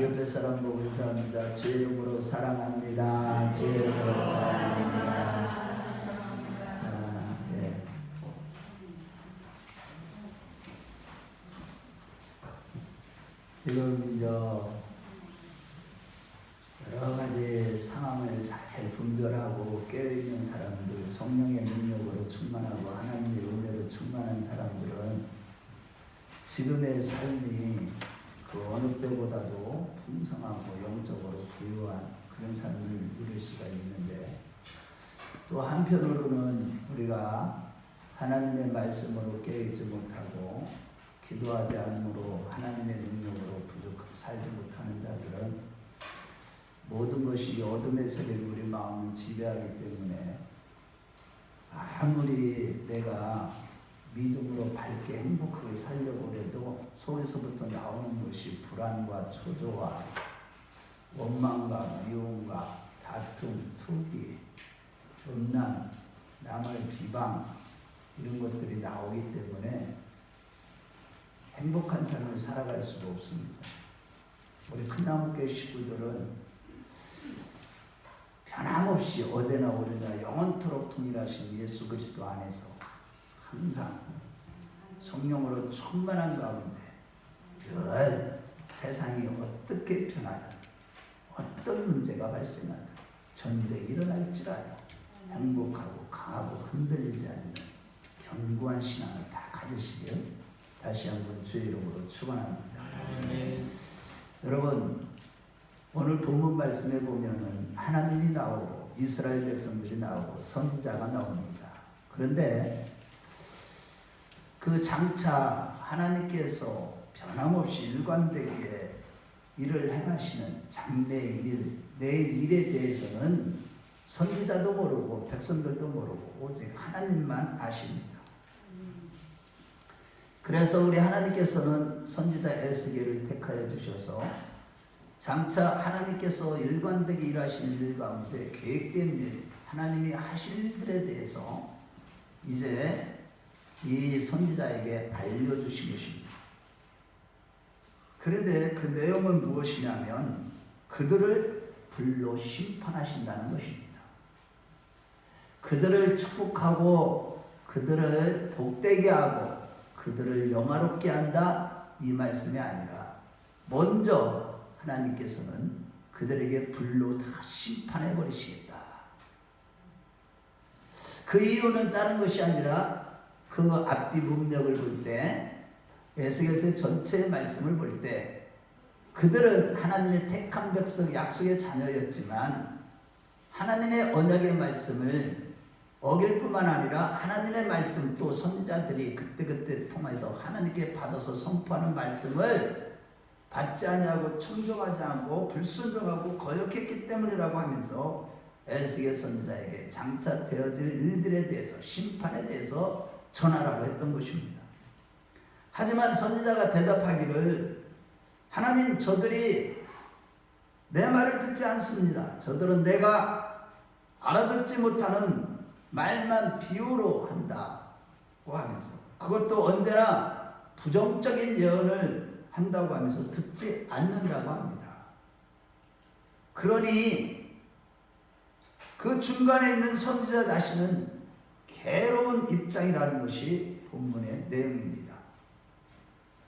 옆에 사람 보고 인사합니다. 주의 이름으로 사랑합니다. 주의 이름으로 사랑합니다. 네. 지금 이제 여러 가지 상황을 잘 분별하고 깨어있는 사람들, 성령의 능력으로 충만하고 하나님의 은혜로 충만한 사람들은 지금의 삶이 그 어느 때보다도 풍성하고 영적으로 부유한 그런 삶을 누릴 수가 있는데, 또 한편으로는 우리가 하나님의 말씀으로 깨어있지 못하고 기도하지 않으므로 하나님의 능력으로 부족하게 살지 못하는 자들은 모든 것이 어둠의 세력이 우리 마음을 지배하기 때문에 아무리 내가 믿음으로 밝게 행복하게 살려고 해도 속에서부터 나오는 것이 불안과 초조와 원망과 미움과 다툼, 투기, 음란, 남을 비방 이런 것들이 나오기 때문에 행복한 삶을 살아갈 수가 없습니다. 우리 큰나무교회 식구들은 변함없이 어제나 오늘이나 영원토록 통일하신 예수 그리스도 안에서 항상 성령으로 충만한 가운데 늘 세상이 어떻게 변하든 어떤 문제가 발생하든 전쟁이 일어날지라도 행복하고 강하고 흔들리지 않는 견고한 신앙을 다 가지시길 다시 한번 주의 이름으로 축원합니다. 여러분, 오늘 본문 말씀에 보면은 하나님이 나오고 이스라엘 백성들이 나오고 선지자가 나옵니다. 그런데 그 장차 하나님께서 변함없이 일관되게 일을 행하시는 장래의 일, 내일 일에 대해서는 선지자도 모르고 백성들도 모르고 오직 하나님만 아십니다. 그래서 우리 하나님께서는 선지자 에스겔을 택하여 주셔서 장차 하나님께서 일관되게 일하시는 일 가운데 계획된 일, 하나님이 하실 일들에 대해서 이제 이 선지자에게 알려주신 것입니다. 그런데 그 내용은 무엇이냐면 그들을 불로 심판하신다는 것입니다. 그들을 축복하고 그들을 복되게 하고 그들을 영화롭게 한다, 이 말씀이 아니라 먼저 하나님께서는 그들에게 불로 다 심판해 버리시겠다. 그 이유는 다른 것이 아니라 그 앞뒤 문맥을 볼 때, 에스겔서의 전체의 말씀을 볼 때 그들은 하나님의 택한 백성, 약속의 자녀였지만 하나님의 언약의 말씀을 어길 뿐만 아니라 하나님의 말씀, 또 선지자들이 그때그때 통해서 하나님께 받아서 선포하는 말씀을 받지 아니하고 청종하지 않고 불순종하고 거역했기 때문이라고 하면서 에스겔 선지자에게 장차 되어질 일들에 대해서, 심판에 대해서 전하라고 했던 것입니다. 하지만 선지자가 대답하기를, 하나님, 저들이 내 말을 듣지 않습니다. 저들은 내가 알아듣지 못하는 말만 비유로 한다고 하면서, 그것도 언제나 부정적인 예언을 한다고 하면서 듣지 않는다고 합니다. 그러니 그 중간에 있는 선지자 자신은 괴로운 입장이라는 것이 본문의 내용입니다.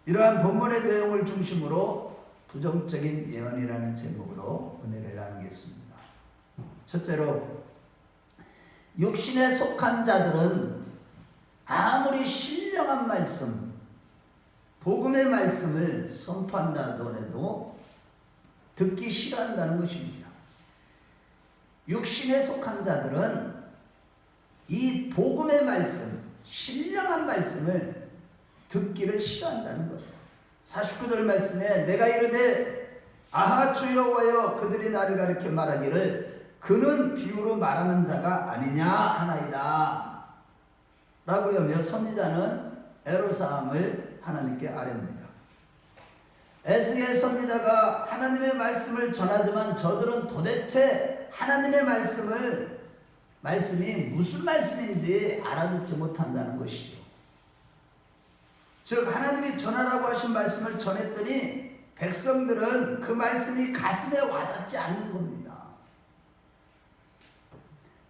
이러한 본문의 내용을 중심으로 부정적인 예언이라는 제목으로 은혜를 나누겠습니다. 첫째로, 육신에 속한 자들은 아무리 신령한 말씀, 복음의 말씀을 선포한다고 해도 듣기 싫어한다는 것입니다. 육신에 속한 자들은 이 복음의 말씀, 신령한 말씀을 듣기를 싫어한다는 거예요. 49절 말씀에 내가 이르되 아하 주 여호와여, 그들이 나를 가리켜 말하기를 그는 비유로 말하는 자가 아니냐 하나이다 라고 하며 선지자는 애로사함을 하나님께 아뢰입니다. 에스겔 선지자가 하나님의 말씀을 전하지만 저들은 도대체 하나님의 말씀이 무슨 말씀인지 알아듣지 못한다는 것이죠. 즉 하나님이 전하라고 하신 말씀을 전했더니 백성들은 그 말씀이 가슴에 와닿지 않는 겁니다.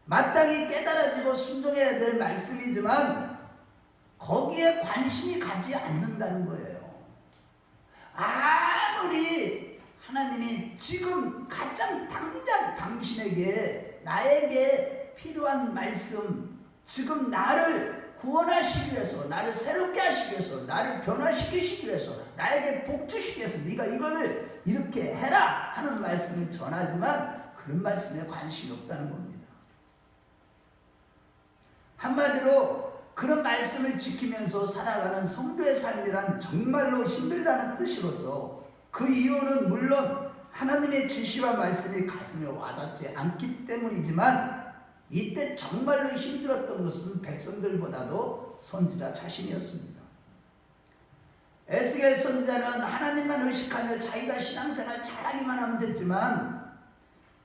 마땅히 깨달아지고 순종해야 될 말씀이지만 거기에 관심이 가지 않는다는 거예요. 아무리 하나님이 지금 가장 당장 당신에게 나에게 필요한 말씀, 지금 나를 구원하시기 위해서, 나를 새롭게 하시기 위해서, 나를 변화시키시기 위해서, 나에게 복 주시기 위해서 네가 이거를 이렇게 해라 하는 말씀을 전하지만 그런 말씀에 관심이 없다는 겁니다. 한마디로 그런 말씀을 지키면서 살아가는 성도의 삶이란 정말로 힘들다는 뜻으로서, 그 이유는 물론 하나님의 지시와 말씀이 가슴에 와닿지 않기 때문이지만 이때 정말로 힘들었던 것은 백성들보다도 선지자 자신이었습니다. 에스겔 선지자는 하나님만 의식하며 자기가 신앙생활 잘하기만 하면 됐지만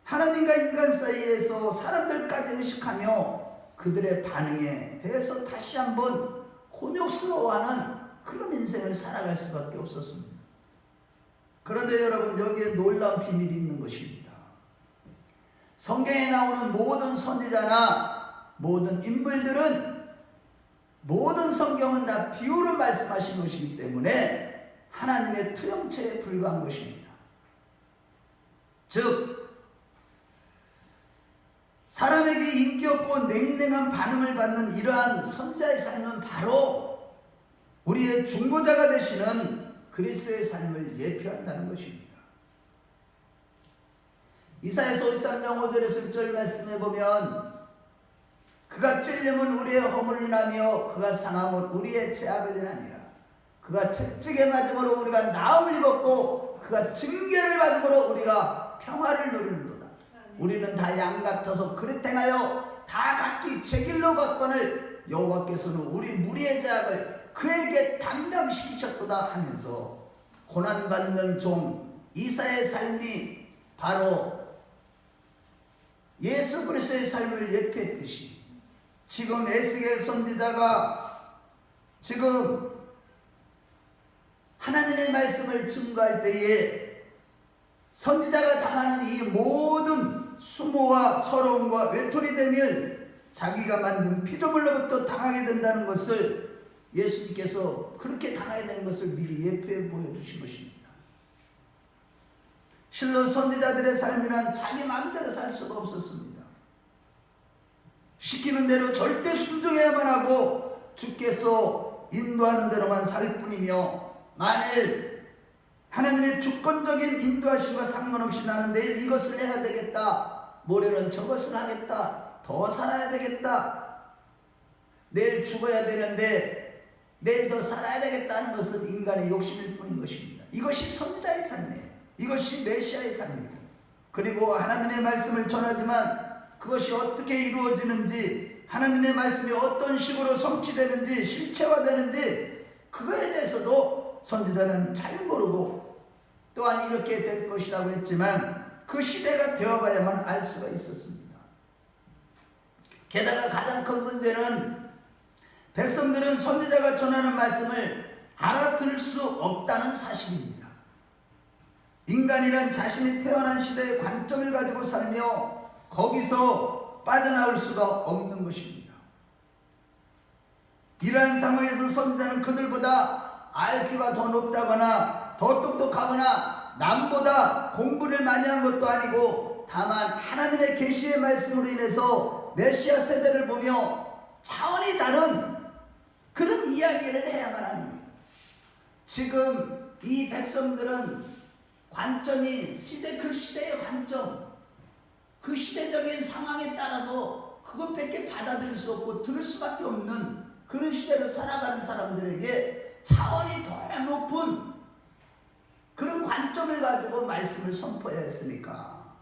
하나님과 인간 사이에서 사람들까지 의식하며 그들의 반응에 대해서 다시 한번 곤욕스러워하는 그런 인생을 살아갈 수밖에 없었습니다. 그런데 여러분, 여기에 놀라운 비밀이 있는 것입니다. 성경에 나오는 모든 선지자나 모든 인물들은, 모든 성경은 다 비유로 말씀하신 것이기 때문에 하나님의 투영체에 불과한 것입니다. 즉 사람에게 인기 없고 냉랭한 반응을 받는 이러한 선지자의 삶은 바로 우리의 중보자가 되시는 그리스도의 삶을 예표한다는 것입니다. 이사야서 53장 5절에서 6절 말씀에 보면 그가 찔림은 우리의 허물을 인하며 그가 상함은 우리의 죄악을 인하니라. 그가 채찍에 맞음으로 우리가 나음을 입었고 그가 징계를 받음으로 우리가 평화를 누리는도다. 우리는 다 양 같아서 그릇 행하여 다 각기 제 길로 갔거늘 여호와께서는 우리 무리의 죄악을 그에게 담당시키셨도다 하면서 고난받는 종 이사야의 삶이 바로 예수 그리스도의 삶을 예표했듯이 지금 에스겔 선지자가 지금 하나님의 말씀을 증거할 때에 선지자가 당하는 이 모든 수모와 서러움과 외톨이됨을 자기가 만든 피조물로부터 당하게 된다는 것을 예수님께서 그렇게 당하게 되는 것을 미리 예표해 보여주신 것입니다. 실로 선지자들의 삶이란 자기 마음대로 살 수가 없었습니다. 시키는 대로 절대 순종해야만 하고 주께서 인도하는 대로만 살 뿐이며, 만일 하나님의 주권적인 인도하심과 상관없이 나는 내일 이것을 해야 되겠다, 모레는 저것을 하겠다, 더 살아야 되겠다, 내일 죽어야 되는데 내일 더 살아야 되겠다는 것은 인간의 욕심일 뿐인 것입니다. 이것이 선지자의 삶이에요. 이것이 메시아의 삶입니다. 그리고 하나님의 말씀을 전하지만 그것이 어떻게 이루어지는지, 하나님의 말씀이 어떤 식으로 성취되는지 실체화되는지 그거에 대해서도 선지자는 잘 모르고, 또한 이렇게 될 것이라고 했지만 그 시대가 되어봐야만 알 수가 있었습니다. 게다가 가장 큰 문제는 백성들은 선지자가 전하는 말씀을 알아들을 수 없다는 사실입니다. 인간이란 자신이 태어난 시대의 관점을 가지고 살며 거기서 빠져나올 수가 없는 것입니다. 이러한 상황에서 선지자는 그들보다 IQ가 더 높다거나 더 똑똑하거나 남보다 공부를 많이 한 것도 아니고, 다만 하나님의 계시의 말씀으로 인해서 메시아 세대를 보며 차원이 다른 그런 이야기를 해야만 하는 거예요. 지금 이 백성들은 관점이 그 시대의 관점, 그 시대적인 상황에 따라서 그것밖에 받아들일 수 없고 들을 수밖에 없는 그런 시대를 살아가는 사람들에게 차원이 더 높은 그런 관점을 가지고 말씀을 선포해야 했으니까,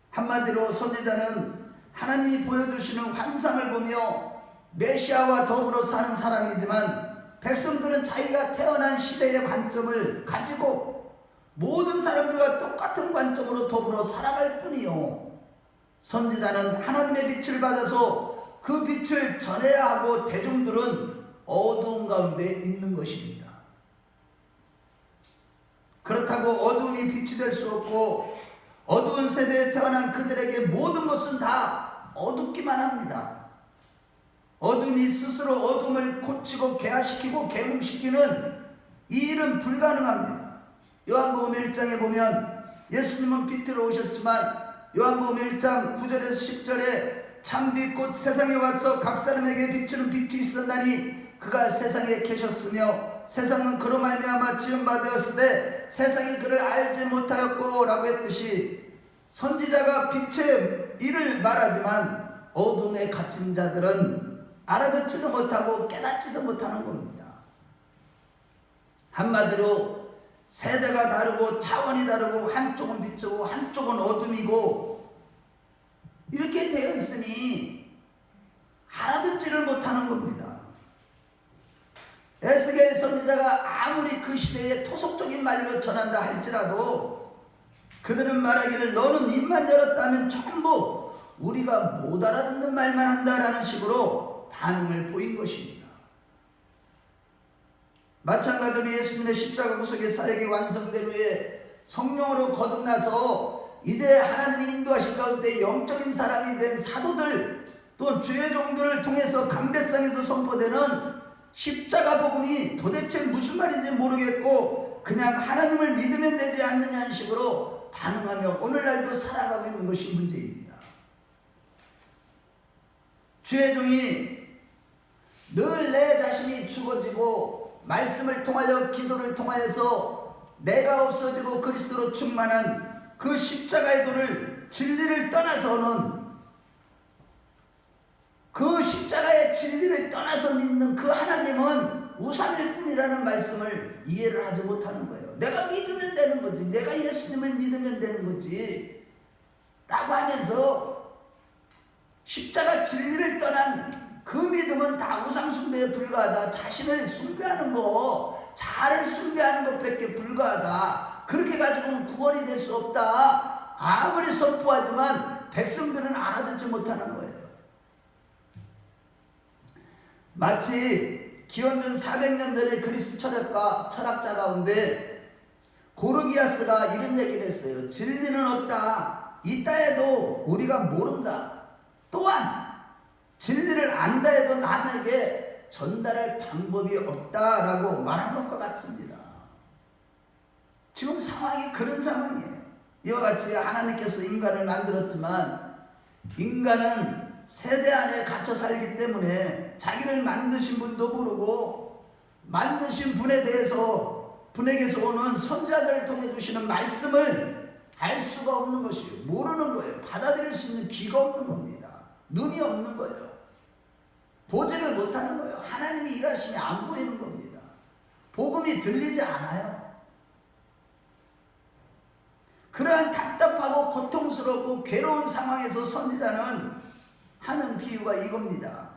한마디로 선지자는 하나님이 보여주시는 환상을 보며 메시아와 더불어 사는 사람이지만 백성들은 자기가 태어난 시대의 관점을 가지고 모든 사람들과 똑같은 관점으로 더불어 살아갈 뿐이요, 선지자는 하나님의 빛을 받아서 그 빛을 전해야 하고 대중들은 어두운 가운데 있는 것입니다. 그렇다고 어두움이 빛이 될 수 없고 어두운 세대에 태어난 그들에게 모든 것은 다 어둡기만 합니다. 어둠이 스스로 어둠을 고치고 개화시키고 계몽시키는 이 일은 불가능합니다. 요한복음 1장에 보면 예수님은 빛으로 오셨지만 요한복음 1장 9절에서 10절에 참빛 곧 세상에 와서 각 사람에게 비추는 빛이 있었나니 그가 세상에 계셨으며 세상은 그로 말미암아 지은 바 되었으되 세상이 그를 알지 못하였고 라고 했듯이 선지자가 빛의 일을 말하지만 어둠에 갇힌 자들은 알아듣지도 못하고 깨닫지도 못하는 겁니다. 한마디로 세대가 다르고 차원이 다르고 한쪽은 빛이고 한쪽은 어둠이고 이렇게 되어 있으니 알아듣지를 못하는 겁니다. 에스겔 선지자가 아무리 그 시대에 토속적인 말로 전한다 할지라도 그들은 말하기를 너는 입만 열었다면 전부 우리가 못 알아듣는 말만 한다라는 식으로 반응을 보인 것입니다. 마찬가지로 예수님의 십자가 구속의 사역이 완성된 후에 성령으로 거듭나서 이제 하나님이 인도하신 가운데 영적인 사람이 된 사도들 또 주의 종들을 통해서 강대상에서 선포되는 십자가 복음이 도대체 무슨 말인지 모르겠고 그냥 하나님을 믿으면 되지 않느냐는 식으로 반응하며 오늘날도 살아가고 있는 것이 문제입니다. 주의 종이 늘 내 자신이 죽어지고 말씀을 통하여 기도를 통하여서 내가 없어지고 그리스도로 충만한 그 십자가의 도를 진리를 떠나서는 그 십자가의 진리를 떠나서 믿는 그 하나님은 우상일 뿐이라는 말씀을 이해를 하지 못하는 거예요. 내가 믿으면 되는 거지. 내가 예수님을 믿으면 되는 거지. 라고 하면서 십자가 진리를 떠난 그 믿음은 다 우상 숭배에 불과하다. 자신을 숭배하는 거, 자아를 숭배하는 것밖에 불과하다. 그렇게 가지고는 구원이 될 수 없다. 아무리 선포하지만 백성들은 알아듣지 못하는 거예요. 마치 기원전 400년 전에 그리스 철학자 가운데 고르기아스가 이런 얘기를 했어요. 진리는 없다. 있다 해도 우리가 모른다. 또한 진리를 안다 해도 남에게 전달할 방법이 없다라고 말한 것과 같습니다. 지금 상황이 그런 상황이에요. 이와 같이 하나님께서 인간을 만들었지만 인간은 세대 안에 갇혀 살기 때문에 자기를 만드신 분도 모르고 만드신 분에 대해서 분에게서 오는 선지자들을 통해 주시는 말씀을 알 수가 없는 것이에요. 모르는 거예요. 받아들일 수 있는 귀가 없는 겁니다. 눈이 없는 거예요. 보지를 못하는 거예요. 하나님이 일하심이 안 보이는 겁니다. 복음이 들리지 않아요. 그러한 답답하고 고통스럽고 괴로운 상황에서 선지자는 하는 비유가 이겁니다.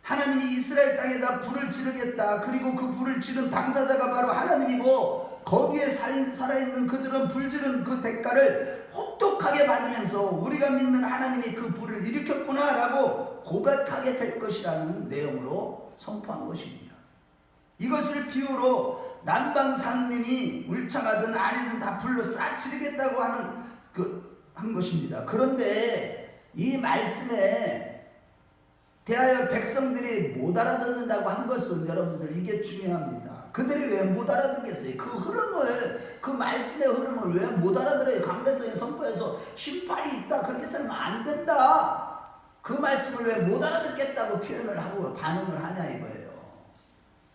하나님이 이스라엘 땅에다 불을 지르겠다. 그리고 그 불을 지른 당사자가 바로 하나님이고 거기에 살아있는 그들은 불 지른 그 대가를 혹독하게 받으면서 우리가 믿는 하나님이 그 불을 일으켰구나 라고 고백하게 될 것이라는 내용으로 선포한 것입니다. 이것을 비유로 남방산림이 울창하든 아니든 다 불로 싸치르겠다고 한 것입니다. 그런데 이 말씀에 대하여 백성들이 못 알아듣는다고 한 것은 여러분들 이게 중요합니다. 그들이 왜 못 알아듣겠어요? 그 흐름을, 그 말씀의 흐름을 왜 못 알아들어요? 강대성의 선포에서 심판이 있다 그렇게 살면 안 된다. 그 말씀을 왜 못 알아듣겠다고 표현을 하고 반응을 하냐 이거예요.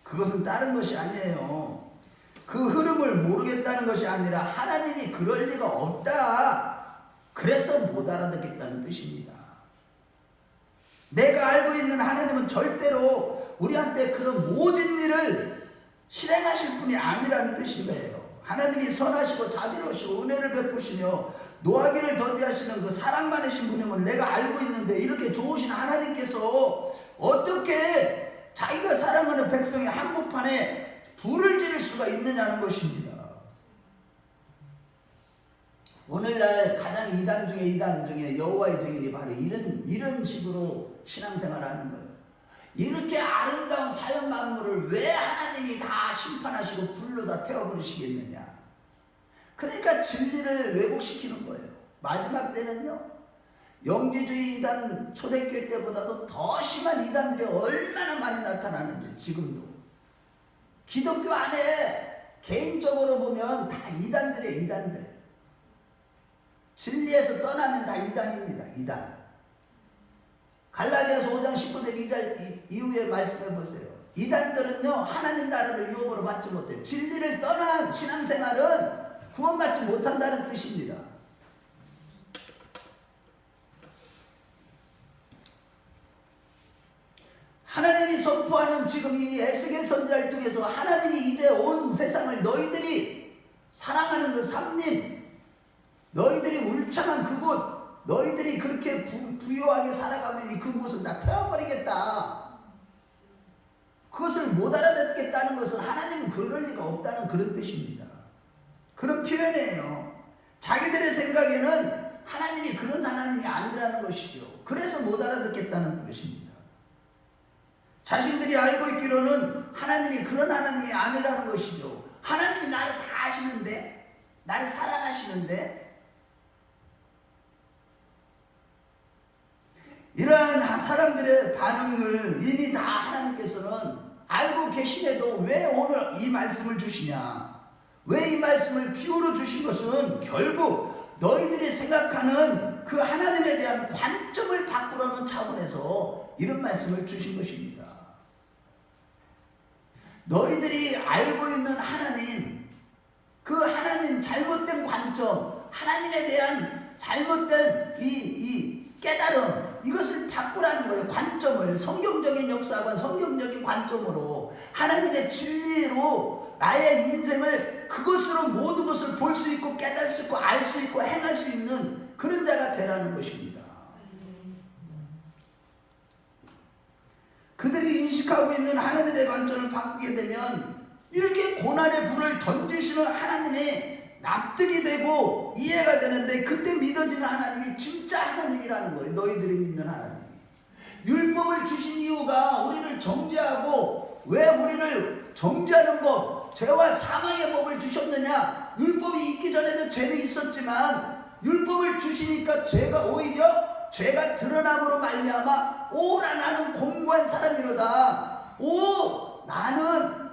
그것은 다른 것이 아니에요. 그 흐름을 모르겠다는 것이 아니라 하나님이 그럴 리가 없다. 그래서 못 알아듣겠다는 뜻입니다. 내가 알고 있는 하나님은 절대로 우리한테 그런 모진 일을 실행하실 분이 아니라는 뜻인 거예요. 하나님이 선하시고 자비로우시고 은혜를 베푸시며 노하기를 더디하시는 그 사랑 많으신 분임을 내가 알고 있는데 이렇게 좋으신 하나님께서 어떻게 자기가 사랑하는 백성의 한복판에 불을 지를 수가 있느냐는 것입니다. 오늘날 가장 이단 중에 여호와의 증인이 바로 이런 식으로 신앙생활을 하는 거예요. 이렇게 아름다운 자연 만물을 왜 하나님이 다 심판하시고 불로 다 태워버리시겠느냐. 그러니까 진리를 왜곡시키는 거예요. 마지막 때는요, 영지주의 이단 초대교회 때보다도 더 심한 이단들이 얼마나 많이 나타나는데, 지금도 기독교 안에 개인적으로 보면 다 이단들이에요. 이단들. 진리에서 떠나면 다 이단입니다. 이단. 갈라디아서 5장 19절 2절 이후에 말씀해 보세요. 이단들은요, 하나님 나라를 유업으로 받지 못해요. 진리를 떠난 신앙생활은 구원받지 못한다는 뜻입니다. 하나님이 선포하는 지금 이 에스겔 선지자를 통해서 하나님이 이제 온 세상을 너희들이 사랑하는 그 삼림, 너희들이 울창한 그곳, 너희들이 그렇게 부유하게 살아가면 이 그곳은 다 태워버리겠다. 그것을 못 알아듣겠다는 것은 하나님은 그럴 리가 없다는 그런 뜻입니다. 그런 표현이에요. 자기들의 생각에는 하나님이 그런 하나님이 아니라는 것이죠. 그래서 못 알아듣겠다는 뜻입니다. 자신들이 알고 있기로는 하나님이 그런 하나님이 아니라는 것이죠. 하나님이 나를 다 아시는데, 나를 사랑하시는데, 이러한 사람들의 반응을 이미 다 하나님께서는 알고 계심에도 왜 오늘 이 말씀을 주시냐, 왜 이 말씀을 비유로 주신 것은 결국 너희들이 생각하는 그 하나님에 대한 관점을 바꾸려는 차원에서 이런 말씀을 주신 것입니다. 너희들이 알고 있는 하나님, 그 하나님 잘못된 관점, 하나님에 대한 잘못된 이 깨달음, 이것을 바꾸라는 거예요. 관점을, 성경적인 역사와 성경적인 관점으로 하나님의 진리로 나의 인생을 그것으로 모든 것을 볼 수 있고 깨달을 수 있고 알 수 있고 행할 수 있는 그런 자가 되라는 것입니다. 그들이 인식하고 있는 하나님의 관점을 바꾸게 되면 이렇게 고난의 불을 던지시는 하나님의 납득이 되고 이해가 되는데, 그때 믿어지는 하나님이 진짜 하나님이라는 거예요. 너희들이 믿는 하나님이. 율법을 주신 이유가 우리를 정죄하고, 왜 우리를 정죄하는 법, 죄와 사망의 법을 주셨느냐. 율법이 있기 전에도 죄는 있었지만 율법을 주시니까 죄가 오히려 죄가 드러남으로 말미암아 오라 나는 공고한 사람이로다. 오, 나는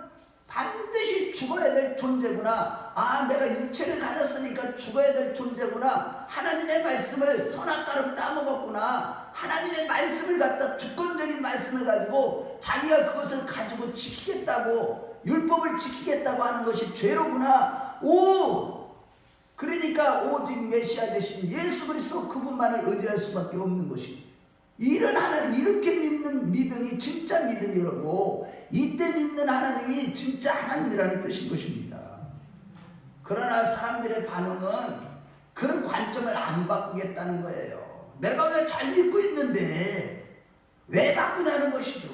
반드시 죽어야 될 존재구나. 아, 내가 육체를 가졌으니까 죽어야 될 존재구나. 하나님의 말씀을 선악과로 따먹었구나. 하나님의 말씀을 갖다, 주권적인 말씀을 가지고 자기가 그것을 가지고 지키겠다고, 율법을 지키겠다고 하는 것이 죄로구나. 오, 그러니까 오직 메시아 되신 예수 그리스도 그분만을 의지할 수밖에 없는 것입니다. 이런 하나님, 이렇게 믿는 믿음이 진짜 믿음이라고, 이때 믿는 하나님이 진짜 하나님이라는 뜻인 것입니다. 그러나 사람들의 반응은 그런 관점을 안 바꾸겠다는 거예요. 내가 왜 잘 믿고 있는데 왜 바꾸냐는 것이죠.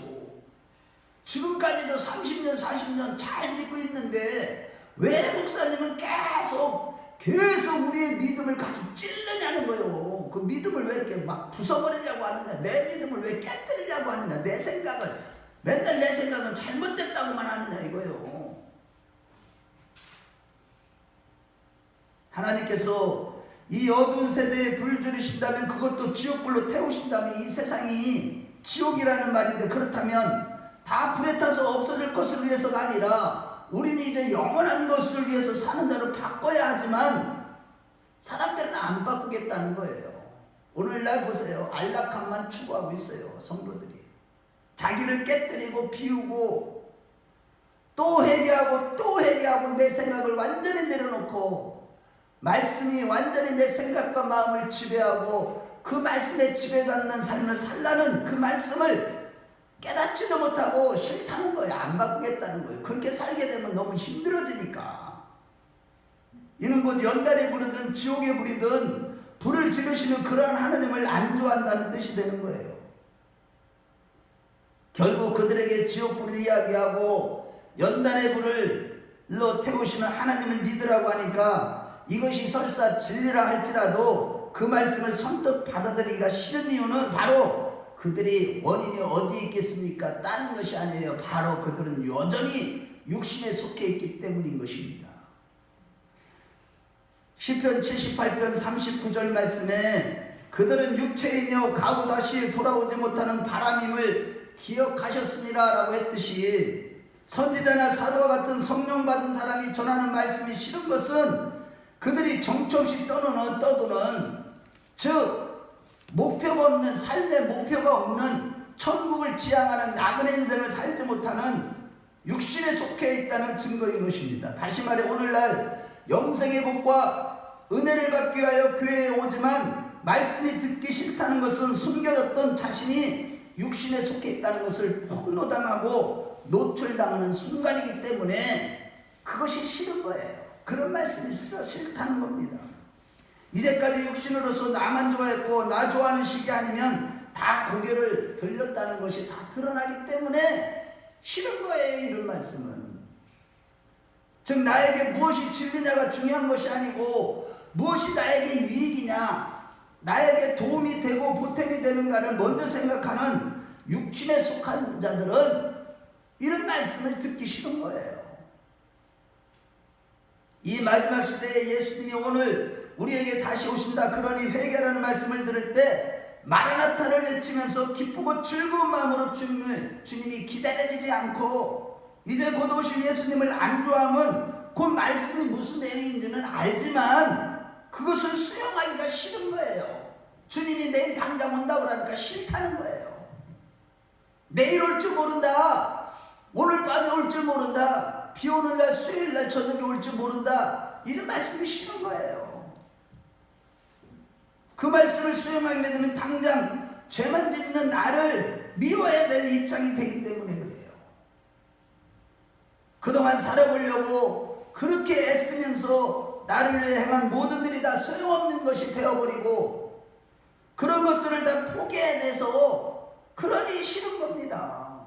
지금까지도 30년 40년 잘 믿고 있는데 왜 목사님은 계속 우리의 믿음을 가지고 찔르냐는 거예요. 그 믿음을 왜 이렇게 막 부숴버리려고 하느냐, 내 믿음을 왜 깨뜨리려고 하느냐, 내 생각을 맨날 내 생각은 잘못됐다고만 하느냐 이거예요. 하나님께서 이 어두운 세대에 불 들이신다면, 그것도 지옥불로 태우신다면 이 세상이 지옥이라는 말인데, 그렇다면 다 불에 타서 없어질 것을 위해서가 아니라 우리는 이제 영원한 것을 위해서 사는 자로 바꿔야 하지만 사람들은 안 바꾸겠다는 거예요. 오늘날 보세요. 안락함만 추구하고 있어요. 성도들이 자기를 깨뜨리고 비우고 또 회개하고 또 회개하고 내 생각을 완전히 내려놓고 말씀이 완전히 내 생각과 마음을 지배하고 그 말씀에 지배받는 삶을 살라는 그 말씀을 깨닫지도 못하고 싫다는 거예요. 안 바꾸겠다는 거예요. 그렇게 살게 되면 너무 힘들어지니까. 이는 곧 연단에 부르든 지옥에 부리든 불을 지르시는 그러한 하나님을 안 좋아한다는 뜻이 되는 거예요. 결국 그들에게 지옥불을 이야기하고 연단의 불을로 태우시는 하나님을 믿으라고 하니까 이것이 설사 진리라 할지라도 그 말씀을 선뜻 받아들이기가 싫은 이유는 바로 그들이 원인이 어디 있겠습니까? 다른 것이 아니에요. 바로 그들은 여전히 육신에 속해 있기 때문인 것입니다. 시편 78편 39절 말씀에 그들은 육체이며 가고 다시 돌아오지 못하는 바람임을 기억하셨습니다 라고 했듯이, 선지자나 사도와 같은 성령 받은 사람이 전하는 말씀이 싫은 것은 그들이 정처 없이 떠도는, 즉 목표가 없는, 삶의 목표가 없는, 천국을 지향하는 나그네 인생을 살지 못하는 육신에 속해 있다는 증거인 것입니다. 다시 말해 오늘날 영생의 복과 은혜를 받기 위하여 교회에 오지만 말씀이 듣기 싫다는 것은 숨겨졌던 자신이 육신에 속해 있다는 것을 폭로당하고 노출당하는 순간이기 때문에 그것이 싫은 거예요. 그런 말씀이 싫다는 겁니다. 이제까지 육신으로서 나만 좋아했고 나 좋아하는 식이 아니면 다 고개를 들렸다는 것이 다 드러나기 때문에 싫은 거예요. 이런 말씀은. 즉 나에게 무엇이 진리냐가 중요한 것이 아니고 무엇이 나에게 유익이냐, 나에게 도움이 되고 보탬이 되는가를 먼저 생각하는 육신에 속한 자들은 이런 말씀을 듣기 싫은 거예요. 이 마지막 시대에 예수님이 오늘 우리에게 다시 오신다, 그러니 회개라는 말씀을 들을 때 마라나타를 외치면서 기쁘고 즐거운 마음으로 주님이 기다려지지 않고 이제 곧 오실 예수님을 안주함은 그 말씀이 무슨 내용인지는 알지만 그것을 수용하기가 싫은 거예요. 주님이 내일 당장 온다고 그러니까 싫다는 거예요. 내일 올 줄 모른다, 오늘 밤에 올 줄 모른다, 비 오는 날 수요일 날 저녁에 올 줄 모른다, 이런 말씀이 싫은 거예요. 그 말씀을 수용하게 되면 당장 죄만 짓는 나를 미워해야 될 입장이 되기 때문에 그래요. 그동안 살아보려고 그렇게 애쓰면서 나를 위해 행한 모든 일이 다 소용없는 것이 되어버리고 그런 것들을 다 포기해야 돼서 그러니 싫은 겁니다.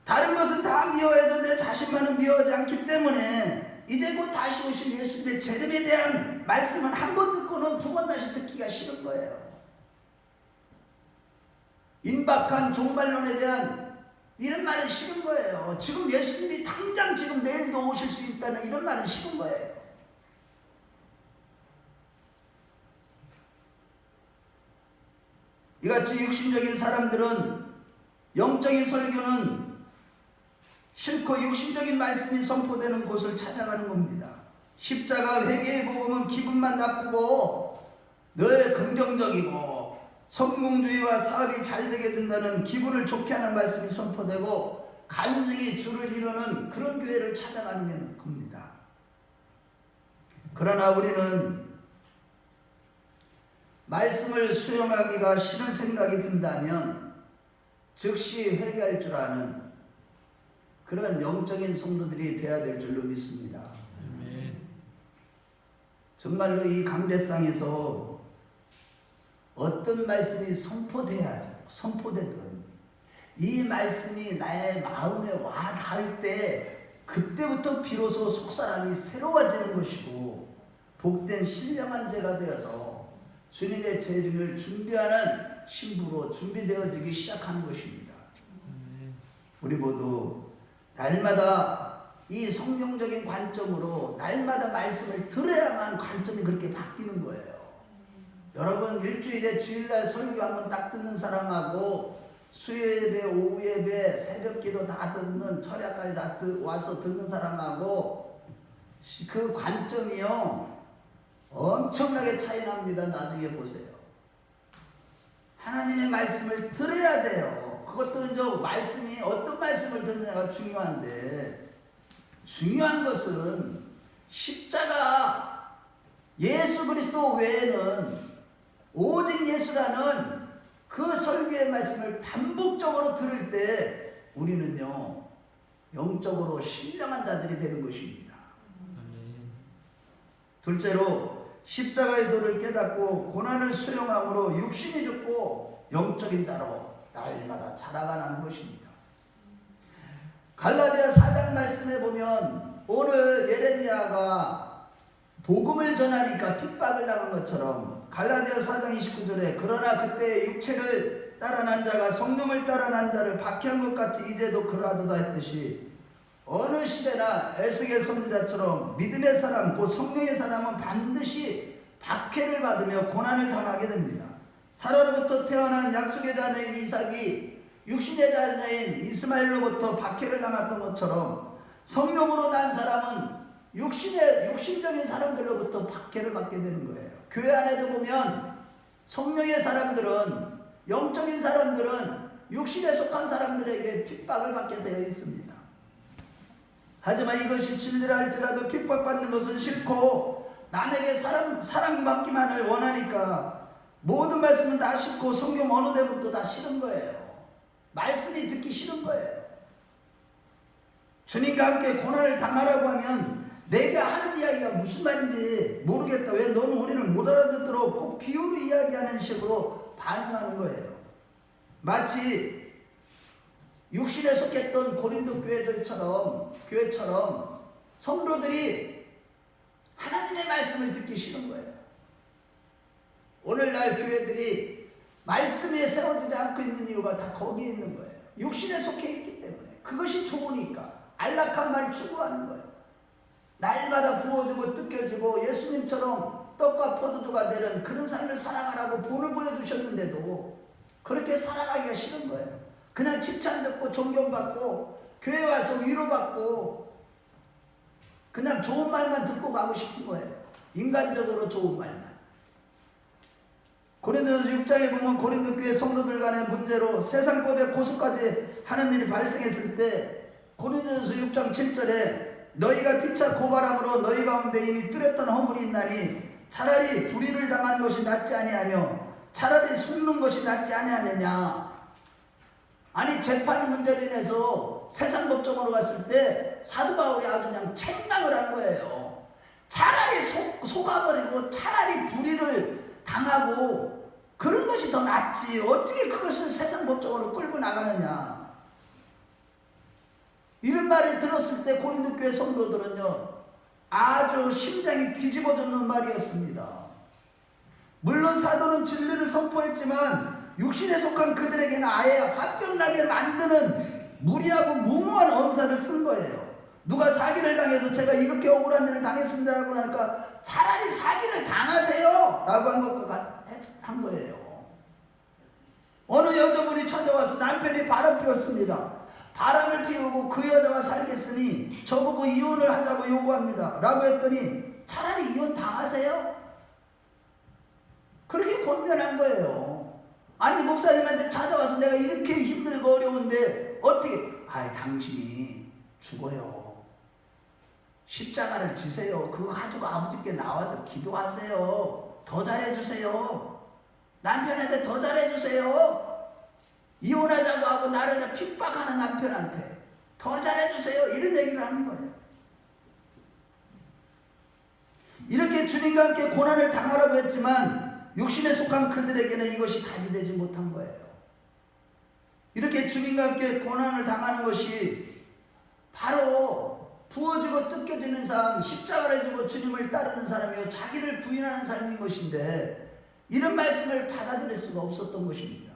다른 것은 다 미워해도 내 자신만은 미워하지 않기 때문에 이제 곧 다시 오신 예수님의 재림에 대한 말씀은 한 번 듣고는 두 번 다시 듣기가 싫은 거예요. 임박한 종말론에 대한 이런 말은 싫은 거예요. 지금 예수님이 당장 지금 내일도 오실 수 있다는 이런 말은 싫은 거예요. 이같이 육신적인 사람들은 영적인 설교는 싫고 육신적인 말씀이 선포되는 곳을 찾아가는 겁니다. 십자가 회개의 복음은 기분만 나쁘고 늘 긍정적이고 성공주의와 사업이 잘 되게 된다는 기분을 좋게 하는 말씀이 선포되고 간증이 주를 이루는 그런 교회를 찾아가는 겁니다. 그러나 우리는 말씀을 수용하기가 싫은 생각이 든다면 즉시 회개할 줄 아는 그런 영적인 성도들이 되어야 될 줄로 믿습니다. 정말로 이 강대상에서 어떤 말씀이 선포되든 이 말씀이 나의 마음에 와 닿을 때 그때부터 비로소 속사람이 새로워지는 것이고 복된 신령한 자가 되어서 주님의 재림을 준비하는 신부로 준비되어지기 시작하는 것입니다. 우리 모두 날마다 이 성경적인 관점으로 날마다 말씀을 들어야만 관점이 그렇게 바뀌는 거예요. 여러분 일주일에 주일날 설교 한번 딱 듣는 사람하고 수요예배, 오후예배, 새벽기도 다 듣는, 철야까지 다 와서 듣는 사람하고 그 관점이요 엄청나게 차이 납니다. 나중에 보세요. 하나님의 말씀을 들어야 돼요. 그것도 이제 말씀이 어떤 말씀을 듣느냐가 중요한데, 중요한 것은 십자가 예수 그리스도 외에는 오직 예수라는 그 설교의 말씀을 반복적으로 들을 때 우리는요 영적으로 신령한 자들이 되는 것입니다. 둘째로 십자가의 도를 깨닫고 고난을 수용함으로 육신이 죽고 영적인 자로 날마다 자라가는 것입니다. 갈라디아 4장 말씀에 보면 오늘 예레미야가 복음을 전하니까 핍박을 당한 것처럼 갈라디아 4장 29절에 그러나 그때 육체를 따라 난 자가 성령을 따라 난 자를 박해한 것 같이 이제도 그러하도다 했듯이 어느 시대나 에스겔 선지자처럼 믿음의 사람, 곧 성령의 사람은 반드시 박해를 받으며 고난을 당하게 됩니다. 사라로부터 태어난 약속의 자녀인 이삭이 육신의 자녀인 이스마엘로부터 박해를 당했던 것처럼 성령으로 난 사람은 육신적인 사람들로부터 박해를 받게 되는 거예요. 교회 안에도 보면 성령의 사람들은, 영적인 사람들은 육신에 속한 사람들에게 핍박을 받게 되어 있습니다. 하지만 이것이 진리라 할지라도 핍박받는 것을 싫고 남에게 사랑받기만을 원하니까 모든 말씀은 다 싫고 성경 어느 대목도 다 싫은 거예요. 말씀이 듣기 싫은 거예요. 주님과 함께 고난을 당하라고 하면 내가 하는 이야기가 무슨 말인지 모르겠다. 왜 너는 우리를 못 알아듣도록 꼭 비유로 이야기하는 식으로 반응하는 거예요. 마치 육신에 속했던 고린도 교회처럼 성도들이 하나님의 말씀을 듣기 싫은 거예요. 오늘날 교회들이 말씀에 세워지지 않고 있는 이유가 다 거기에 있는 거예요. 육신에 속해 있기 때문에. 그것이 좋으니까 안락한 말 추구하는 거예요. 날마다 부어주고 뜯겨지고 예수님처럼 떡과 포도주가 되는 그런 삶을 살아가라고 본을 보여주셨는데도 그렇게 살아가기가 싫은 거예요. 그냥 칭찬 듣고 존경받고 교회 와서 위로받고 그냥 좋은 말만 듣고 가고 싶은 거예요. 인간적으로 좋은 말만. 고린도전서 6장에 보면 고린도 교회 성도들 간의 문제로 세상법에 고소까지 하는 일이 발생했을 때 고린도전서 6장 7절에 너희가 피차 고발함으로 너희 가운데 이미 뚜렷한 허물이 있나니 차라리 불의를 당하는 것이 낫지 아니하며 차라리 숨는 것이 낫지 아니하느냐. 아니 재판 문제로 인해서 세상 법정으로 갔을 때 사도 바울이 아주 그냥 책망을 한 거예요. 차라리 속아버리고 차라리 불의를 당하고 그런 것이 더 낫지 어떻게 그것을 세상 법정으로 끌고 나가느냐. 이런 말을 들었을 때 고린도 교회 성도들은요 아주 심장이 뒤집어지는 말이었습니다. 물론 사도는 진리를 선포했지만 육신에 속한 그들에게는 아예 화병나게 만드는 무리하고 무모한 언사를 쓴 거예요. 누가 사기를 당해서 제가 이렇게 억울한 일을 당했습니다라고 하니까 차라리 사기를 당하세요 라고 한 거예요. 어느 여자분이 찾아와서 남편이 바람 피웠습니다. 바람을 피우고 그 여자와 살겠으니 저보고 이혼을 하자고 요구합니다 라고 했더니 차라리 이혼 당하세요? 그렇게 권면한 거예요. 아니 목사님한테 찾아와서 내가 이렇게 힘들고 어려운데 어떻게 당신이 죽어요. 십자가를 지세요. 그거 가지고 아버지께 나와서 기도하세요. 더 잘해주세요. 남편한테 더 잘해주세요. 이혼하자고 하고 나를 핍박하는 남편한테 더 잘해주세요. 이런 얘기를 하는 거예요. 이렇게 주님과 함께 고난을 당하라고 했지만 육신에 속한 그들에게는 이것이 답이 되지 못한 거예요. 이렇게 주님과 함께 고난을 당하는 것이 바로 부어지고 뜯겨지는 삶, 십자가를 지고 주님을 따르는 사람이요 자기를 부인하는 삶인 것인데 이런 말씀을 받아들일 수가 없었던 것입니다.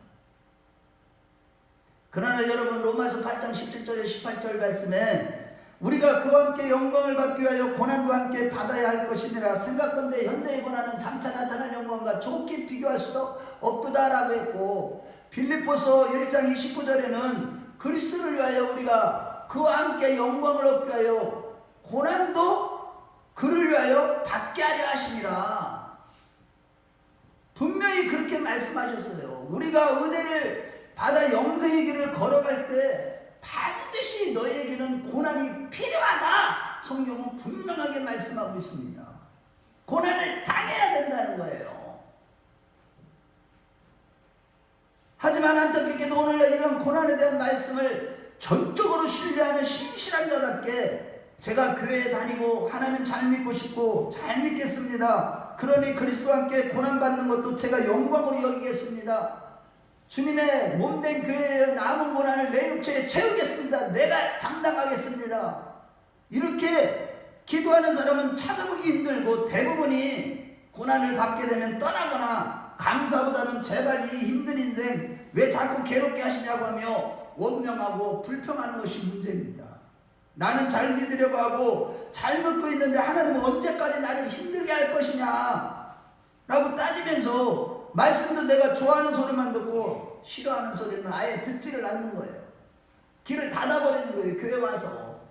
그러나 여러분 로마서 8장 17절에 18절 말씀에 우리가 그와 함께 영광을 받기 위하여 고난도 함께 받아야 할 것이니라. 생각건대 현재의 고난은 장차 나타날 영광과 좋게 비교할 수도 없도다라고 했고 빌립보서 1장 29절에는 그리스도를 위하여 우리가 그와 함께 영광을 얻기 위하여 고난도 그를 위하여 받게 하려 하시니라. 분명히 그렇게 말씀하셨어요. 우리가 은혜를 받아 영생의 길을 걸어갈 때 반드시 너에게는 고난이 필요하다. 성경은 분명하게 말씀하고 있습니다. 고난을 당해야 된다는 거예요. 하지만 안타깝게도 오늘날 이런 고난에 대한 말씀을 전적으로 신뢰하는 신실한 자답게 제가 교회에 다니고 하나님 잘 믿고 싶고 잘 믿겠습니다. 그러니 그리스도와 함께 고난받는 것도 제가 영광으로 여기겠습니다. 주님의 몸된 교회의 남은 고난을 내 육체에 채우겠습니다. 내가 담당하겠습니다. 이렇게 기도하는 사람은 찾아보기 힘들고 대부분이 고난을 받게 되면 떠나거나 감사보다는 제발 이 힘든 인생 왜 자꾸 괴롭게 하시냐고 하며 원명하고 불평하는 것이 문제입니다. 나는 잘 믿으려고 하고 잘 믿고 있는데 하나님은 언제까지 나를 힘들게 할 것이냐 라고 따지면서 말씀도 내가 좋아하는 소리만 듣고 싫어하는 소리는 아예 듣지를 않는 거예요. 길을 닫아버리는 거예요. 교회 와서.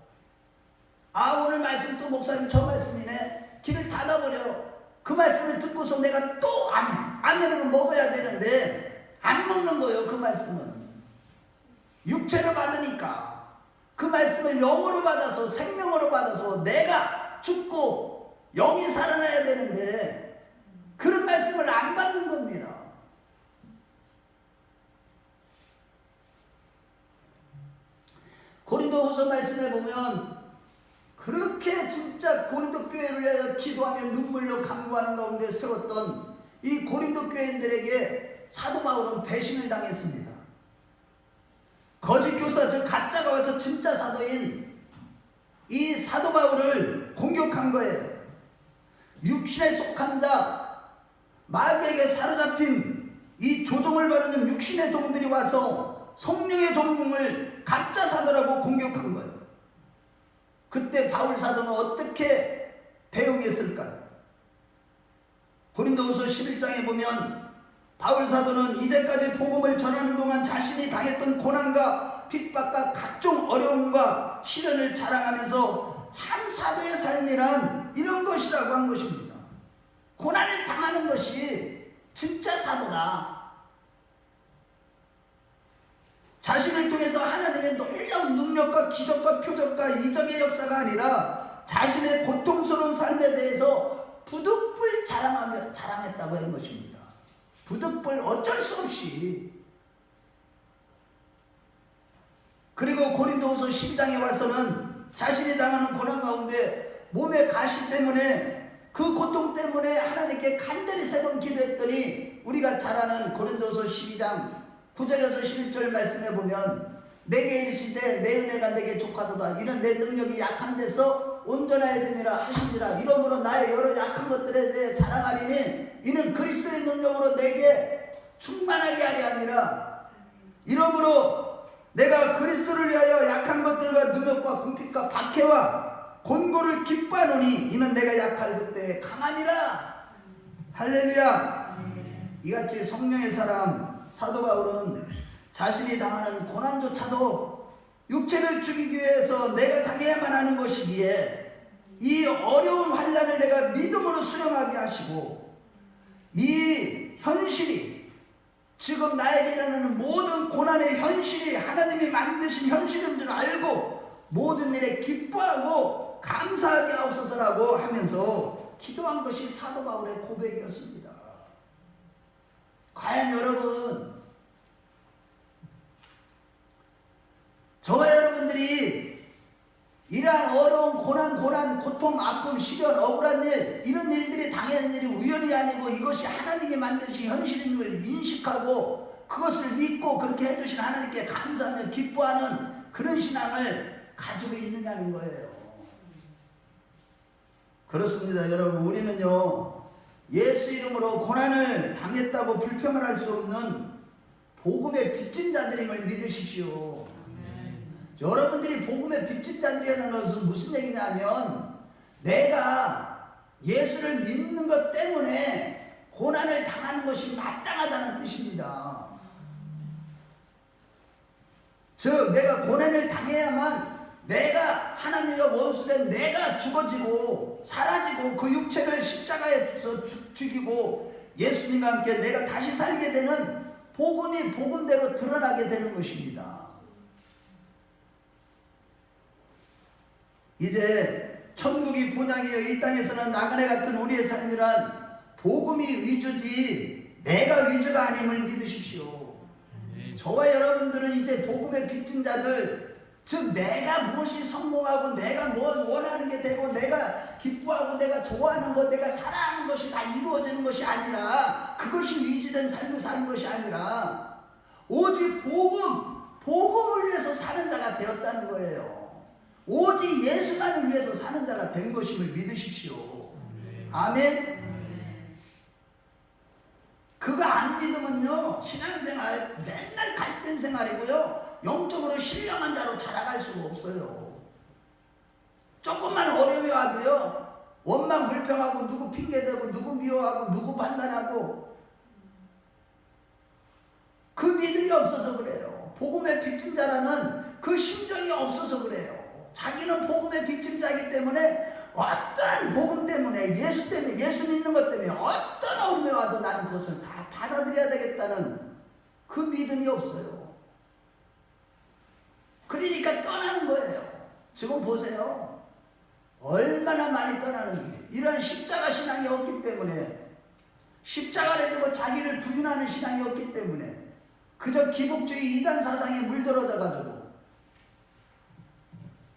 아, 오늘 말씀 또 목사님 저 말씀이네. 길을 닫아버려. 그 말씀을 듣고서 내가 또 아멘을 먹어야 되는데 안 먹는 거예요. 그 말씀은 육체로 받으니까 그 말씀을 영으로 받아서 생명으로 받아서 내가 죽고 영이 살아나야 되는데 그런 말씀을 안 받는 겁니다. 고린도후서 말씀에 보면 그렇게 진짜 고린도 교회를 위하여 기도하며 눈물로 간구하는 가운데 세웠던 이 고린도 교회인들에게 사도 바울은 배신을 당했습니다. 거짓 교사, 즉 가짜가 와서 진짜 사도인 이 사도 바울을 공격한 거예요. 육신에 속한 자, 마귀에게 사로잡힌 이 조종을 받는 육신의 종들이 와서 성령의 종을 가짜 사도라고 공격한 거예요. 그때 바울 사도는 어떻게 대응했을까요? 고린도후서 11장에 보면 바울 사도는 이제까지 복음을 전하는 동안 자신이 당했던 고난과 핍박과 각종 어려움과 시련을 자랑하면서 참 사도의 삶이란 이런 것이라고 한 것입니다. 고난을 당하는 것이 진짜 사도다. 자신을 통해서 하나님의 놀라운 능력과 기적과 표적과 이적의 역사가 아니라 자신의 고통스러운 삶에 대해서 부득불 자랑했다고 하는 것입니다. 부득불 어쩔 수 없이. 그리고 고린도후서 12장에 와서는 자신이 당하는 고난 가운데 몸의 가시 때문에 그 고통 때문에 하나님께 간절히 3번 기도했더니 우리가 잘 아는 고린도후서 12장 9절에서 11절 말씀에 보면 내게 이르시되 내 은혜가 내게 족하도다. 이는 내 능력이 약한 데서 온전하여짐이라 하시니라. 이러므로 나의 여러 약한 것들에 대해 자랑하리니 이는 그리스도의 능력으로 내게 충만하게 하려 함이라. 이러므로 내가 그리스도를 위하여 약한 것들과 능력과 궁핍과 박해와 곤고를 기뻐하노니 이는 내가 약할 그때 강함이라. 할렐루야. 이같이 성령의 사람 사도 바울은 자신이 당하는 고난조차도 육체를 죽이기 위해서 내가 당해야만 하는 것이기에 이 어려운 환난을 내가 믿음으로 수용하게 하시고 이 현실이 지금 나에게 일어나는 모든 고난의 현실이 하나님이 만드신 현실인 줄 알고 모든 일에 기뻐하고 감사하게 하옵소서라고 하면서 기도한 것이 사도 바울의 고백이었습니다. 과연 여러분, 저와 여러분들이 이러한 어려운 고난, 고통, 아픔, 시련, 억울한 일, 이런 일들이 당연한 일이 우연이 아니고 이것이 하나님이 만드신 현실인 걸 인식하고 그것을 믿고 그렇게 해주신 하나님께 감사하며 기뻐하는 그런 신앙을 가지고 있느냐는 거예요. 그렇습니다. 여러분, 우리는요 예수 이름으로 고난을 당했다고 불평을 할 수 없는 복음의 빚진 자들임을 믿으십시오. 여러분들이 복음의 빚진 자들이라는 것은 무슨 얘기냐면 내가 예수를 믿는 것 때문에 고난을 당하는 것이 마땅하다는 뜻입니다. 즉 내가 고난을 당해야만 내가 하나님과 원수된 내가 죽어지고 사라지고 그 육체를 십자가에 죽이고 예수님과 함께 내가 다시 살게 되는 복음이 복음대로 드러나게 되는 것입니다. 이제 천국이 본향이여 이 땅에서는 나그네 같은 우리의 삶이란 복음이 위주지 내가 위주가 아님을 믿으십시오. 저와 여러분들은 이제 복음의 빚진 자들, 즉 내가 무엇이 성공하고 내가 뭐 원하는 게 되고 내가 기뻐하고 내가 좋아하는 것, 내가 사랑하는 것이 다 이루어지는 것이 아니라 그것이 위주된 삶을 사는 것이 아니라 오직 복음을 위해서 사는 자가 되었다는 거예요. 오직 예수만을 위해서 사는 자가 된 것임을 믿으십시오. 아멘. 그거 안 믿으면요 신앙생활 맨날 갈등 생활이고요 영적으로 신령한 자로 자라갈 수가 없어요. 조금만 어려움이 와도요, 원망 불평하고 누구 핑계대고 누구 미워하고 누구 판단하고, 그 믿음이 없어서 그래요. 복음의 빚진 자라는 그 심정이 없어서 그래요. 자기는 복음의 빚진 자이기 때문에 어떤 복음 때문에, 예수 때문에, 예수 믿는 것 때문에 어떤 어려움이 와도 나는 그것을 다 받아들여야 되겠다는 그 믿음이 없어요. 그러니까 떠나는 거예요. 지금 보세요. 얼마나 많이 떠나는지. 이런 십자가 신앙이 없기 때문에, 십자가를 지고 자기를 부인하는 신앙이 없기 때문에, 그저 기복주의 이단 사상에 물들어져 가지고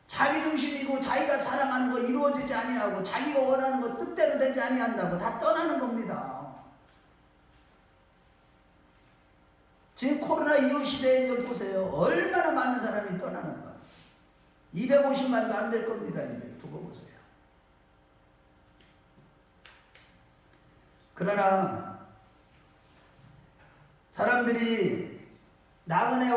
자기 중심이고 자기가 사랑하는 거 이루어지지 아니하고 자기가 원하는 거 뜻대로 되지 아니한다고 다 떠나는 겁니다. 지금 코로나 이후 시대에 좀 보세요. 얼마나 많은 사람이 떠나는가. 250만도 안 될 겁니다. 이제 두고 보세요. 그러나 사람들이 나그네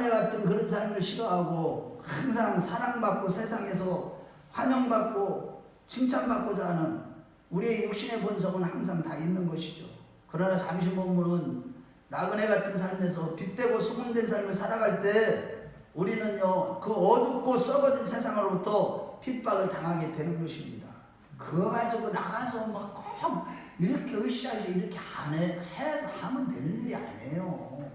같은 그런 삶을 싫어하고 항상 사랑받고 세상에서 환영받고 칭찬받고자 하는 우리의 육신의 본성은 항상 다 있는 것이죠. 그러나 잠시만은 나그네 같은 삶에서 빛되고 소금된 삶을 살아갈 때 우리는요, 그 어둡고 썩어진 세상으로부터 핍박을 당하게 되는 것입니다. 그거 가지고 나가서 막 꼭 이렇게 으쌰으쌰 이렇게 하면 되는 일이 아니에요.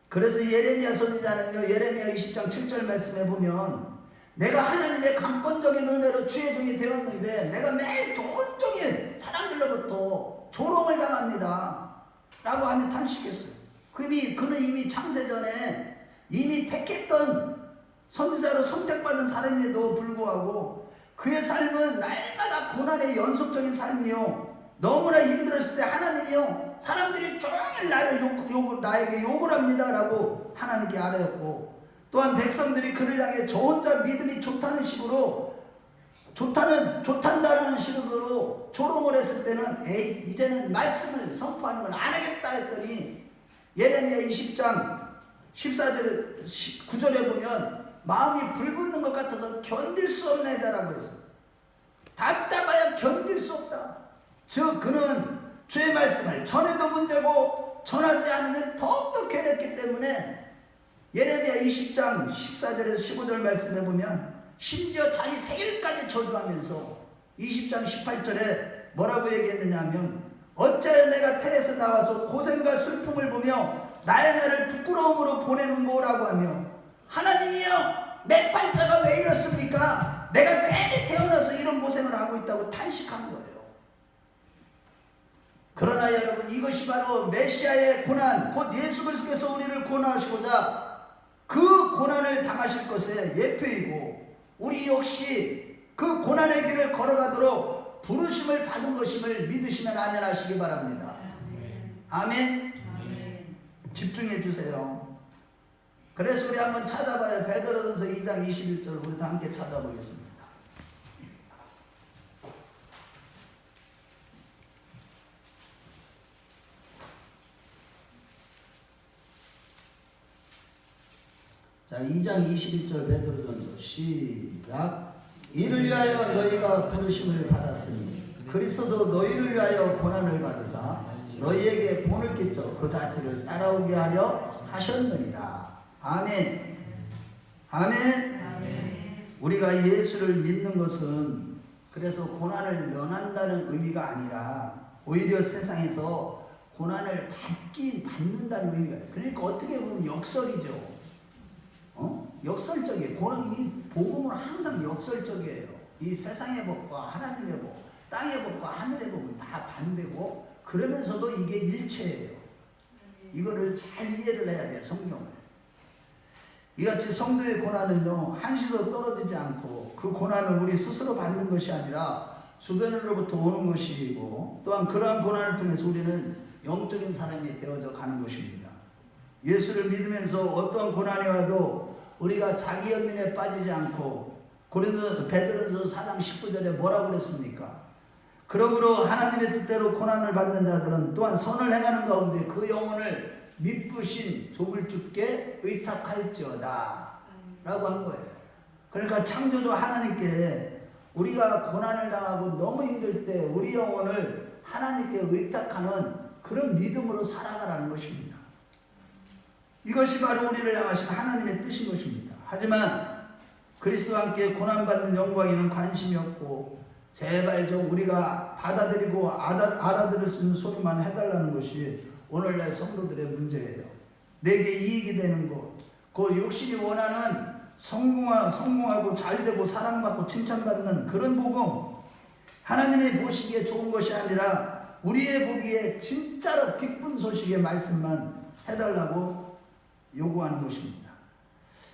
그래서 예레미야 선지자는요, 예레미야 20장 7절 말씀에 보면, 내가 하나님의 강권적인 은혜로 주의 종이 되었는데 내가 매일 온종일 사람들로부터 조롱을 당합니다 라고 하며 탄식했어요. 그는 이미 창세전에 이미 택했던 선지자로 선택받은 사람에도 불구하고 그의 삶은 날마다 고난의 연속적인 삶이요, 너무나 힘들었을 때 하나님이요, 사람들이 종일 나에게 욕을 합니다 라고 하나님께 아뢰었고, 또한 백성들이 그를 향해 저 혼자 믿음이 좋다는 식으로 좋단다는 식으로 조롱을 했을 때는 이제는 말씀을 선포하는 걸 안 하겠다 했더니 예레미야 20장 14절 9절에 보면 마음이 불붙는 것 같아서 견딜 수 없나이다라고 했어요. 답답하여 견딜 수 없다. 즉 그는 주의 말씀을 전해도 문제고 전하지 않으면 더욱더 괴롭기 때문에 예레미야 20장 14절에서 15절 말씀에 보면 심지어 자기 생일까지 저주하면서 20장 18절에 뭐라고 얘기했느냐 하면, 어찌하여 내가 태에서 나와서 고생과 슬픔을 보며 나의 날을 부끄러움으로 보내는고 라고 하며, 하나님이여 내 팔자가 왜 이렇습니까? 내가 괜히 태어나서 이런 고생을 하고 있다고 탄식한 거예요. 그러나 여러분, 이것이 바로 메시아의 고난, 곧 예수 그리스도께서 우리를 구원하시고자 그 고난을 당하실 것의 예표이고, 우리 역시 그 고난의 길을 걸어가도록 부르심을 받은 것임을 믿으시면 아멘 하시기 바랍니다. 아멘. 집중해 주세요. 그래서 우리 한번 찾아봐요. 베드로전서 2장 21절 우리 다 함께 찾아보겠습니다. 자, 2장 21절 베드로전서 시작. 이를 위하여 너희가 부르심을 받았으니 그리스도 너희를 위하여 고난을 받으사 너희에게 본을 끼쳐 그 자체를 따라오게 하려 하셨느니라. 아멘. 아멘. 우리가 예수를 믿는 것은 그래서 고난을 면한다는 의미가 아니라 오히려 세상에서 고난을 받는다는 의미가, 그러니까 어떻게 보면 역설이죠. 역설적이에요. 이 복음은 항상 역설적이에요. 이 세상의 법과 하나님의 법, 땅의 법과 하늘의 법은 다 반대고, 그러면서도 이게 일체예요. 이거를 잘 이해를 해야 돼요, 성경을. 이같이 성도의 고난은요, 한시도 떨어지지 않고, 그 고난은 우리 스스로 받는 것이 아니라 주변으로부터 오는 것이고, 또한 그러한 고난을 통해서 우리는 영적인 사람이 되어져 가는 것입니다. 예수를 믿으면서 어떤 고난이 와도 우리가 자기 연민에 빠지지 않고, 베드로전서 4장 19절에 뭐라고 그랬습니까? 그러므로 하나님의 뜻대로 고난을 받는 자들은 또한 선을 행하는 가운데 그 영혼을 미쁘신 조물주께 의탁할지어다 라고 한 거예요. 그러니까 창조주 하나님께 우리가 고난을 당하고 너무 힘들 때 우리 영혼을 하나님께 의탁하는 그런 믿음으로 살아가라는 것입니다. 이것이 바로 우리를 향하신 하나님의 뜻인 것입니다. 하지만 그리스도와 함께 고난받는 영광에는 관심이 없고 제발 좀 우리가 받아들이고 알아들을 수 있는 소리만 해달라는 것이 오늘날 성도들의 문제예요. 내게 이익이 되는 것, 그 육신이 원하는 성공하고 잘되고 사랑받고 칭찬받는 그런 복음, 하나님이 보시기에 좋은 것이 아니라 우리의 보기에 진짜로 기쁜 소식의 말씀만 해달라고 요구하는 것입니다.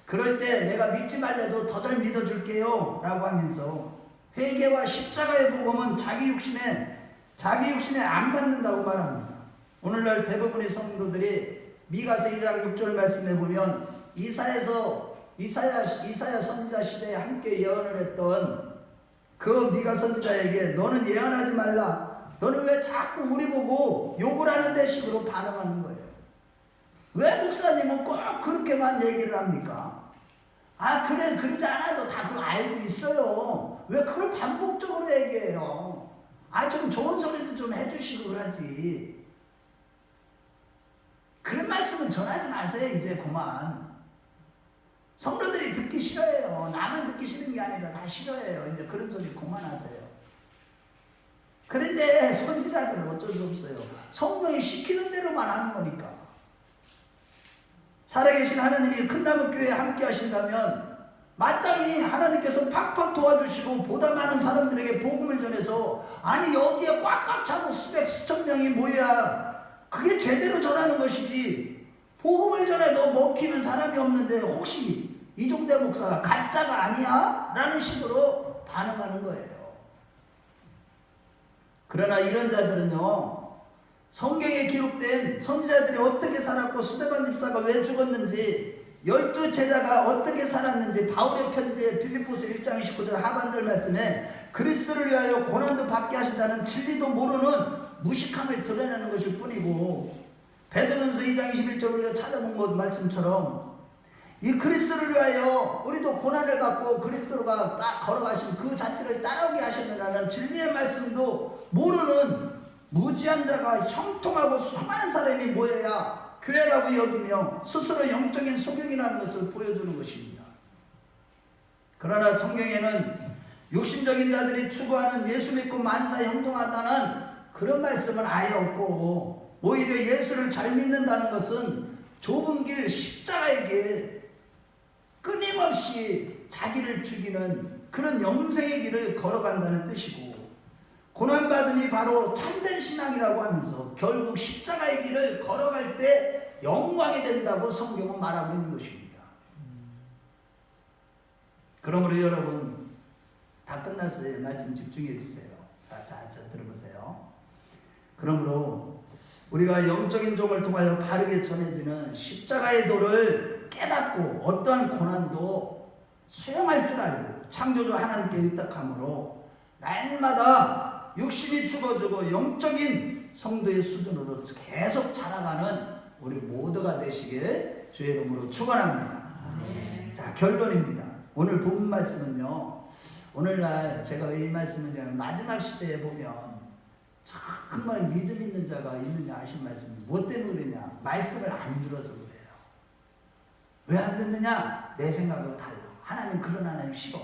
그럴 때 내가 믿지 말래도 더 잘 믿어줄게요 라고 하면서 회개와 십자가의 복음은 자기 육신에 안 맞는다고 말합니다. 오늘날 대부분의 성도들이 미가서 2장 6절 말씀에 보면 이사야 선지자 시대에 함께 예언을 했던 그 미가 선지자에게 너는 예언하지 말라. 너는 왜 자꾸 우리 보고 욕을 하는데 식으로 반응하는 거예요. 왜 목사님은 꼭 그렇게만 얘기를 합니까? 그래, 그러지 않아도 다 그거 알고 있어요. 왜 그걸 반복적으로 얘기해요? 좀 좋은 소리도 좀 해주시고 그러지. 그런 말씀은 전하지 마세요, 이제 그만. 성도들이 듣기 싫어해요. 나만 듣기 싫은 게 아니라 다 싫어해요. 이제 그런 소리 그만하세요. 그런데 선지자들은 어쩔 수 없어요. 성령이 시키는 대로만 하는 거니까. 살아계신 하나님이 큰나무교회에 함께 하신다면 마땅히 하나님께서 팍팍 도와주시고 보다 많은 사람들에게 복음을 전해서 여기에 꽉꽉 차고 수천 명이 모여야 그게 제대로 전하는 것이지, 복음을 전해도 먹히는 사람이 없는데 혹시 이종대 목사가 가짜가 아니야? 라는 식으로 반응하는 거예요. 그러나 이런 자들은요, 성경에 기록된 선지자들이 어떻게 살았고 스데반 집사가 왜 죽었는지, 12제자가 어떻게 살았는지, 바울의 편지에 필리포스 1장 29절 하반절 말씀에 그리스도를 위하여 고난도 받게 하신다는 진리도 모르는 무식함을 드러내는 것일 뿐이고, 베드로전서 2장 21절 우리가 찾아본 것 말씀처럼 이 그리스도를 위하여 우리도 고난을 받고 그리스도가 딱 걸어가신 그 자체를 따라오게 하셨느라는 진리의 말씀도 모르는 무지한 자가 형통하고 수많은 사람이 모여야 교회라고 여기며 스스로 영적인 소경이라는 것을 보여주는 것입니다. 그러나 성경에는 육신적인 자들이 추구하는 예수 믿고 만사 형통하다는 그런 말씀은 아예 없고, 오히려 예수를 잘 믿는다는 것은 좁은 길, 십자가의 길, 끊임없이 자기를 죽이는 그런 영생의 길을 걸어간다는 뜻이고, 고난받음이 바로 참된 신앙이라고 하면서 결국 십자가의 길을 걸어갈 때 영광이 된다고 성경은 말하고 있는 것입니다. 그러므로 여러분, 다 끝났어요. 말씀 집중해 주세요. 자, 들어보세요. 그러므로 우리가 영적인 종을 통하여 바르게 전해지는 십자가의 도를 깨닫고 어떠한 고난도 수용할 줄 알고 창조주 하나님께 의탁함으로 날마다 육신이 죽어지고 영적인 성도의 수준으로 계속 자라가는 우리 모두가 되시길 주의 이름으로 축원합니다. 자, 결론입니다. 오늘 본 말씀은요, 오늘날 제가 왜 이 말씀을 하냐면 마지막 시대에 보면 정말 믿음 있는 자가 있느냐 하신 말씀이 뭐 때문에 그러냐? 말씀을 안 들어서 그래요. 왜 안 듣느냐? 내 생각하고 달라. 하나님 그런 하나님 싫어.